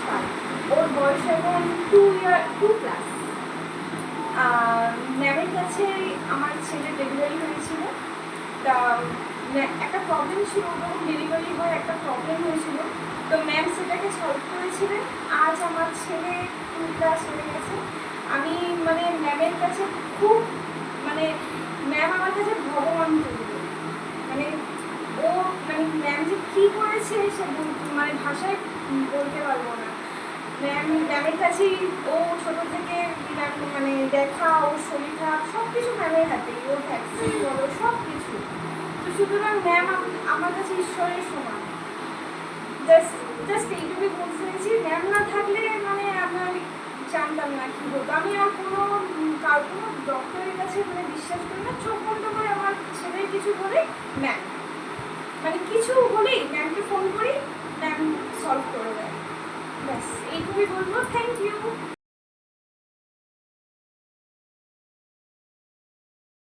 পায়। ওর বয়স এখন 2+। ম্যামের কাছে আমার ছেলের ডেলিভারি হয়েছিল। তা একটা প্রবলেম ছিল, যখন ডেলিভারি হয় একটা প্রবলেম হয়েছিল, তো ম্যাম সেটাকে সলভ করেছিলেন। আজ আমার ছেলে 2+ হয়ে গেছে। আমি মানে ম্যামের কাছে খুব মানে ম্যাম আমার কাছে ভগবান তুল্য। মানে ও মানে ম্যাম যে কী করেছে সে মানে ভাষায় বলতে পারবো না। ম্যামের কাছেই ও ছোটো থেকে মানে দেখা, ওর শরীর খারাপ সব কিছু ম্যামের হাতেই, ওর ভ্যাকসিন বলো সব কিছু। তো সুতরাং ম্যাম আমার কাছে ঈশ্বরের সমান। জাস্ট এইটুকুই বলতে চাইছি, ম্যাম না থাকলে মানে আমি জানতাম না কী হতো। আমি আর কোনো ডক্টরের কাছে মানে বিশ্বাস করি না। চোখ বন্ধ করে আমার ছেলের কিছু হলে ম্যাম, মানে কিছু হলেই ম্যামকে ফোন করি, ম্যাম সলভ করে দেয়। ব্যাস এইটুকুই বলবো। Thank you.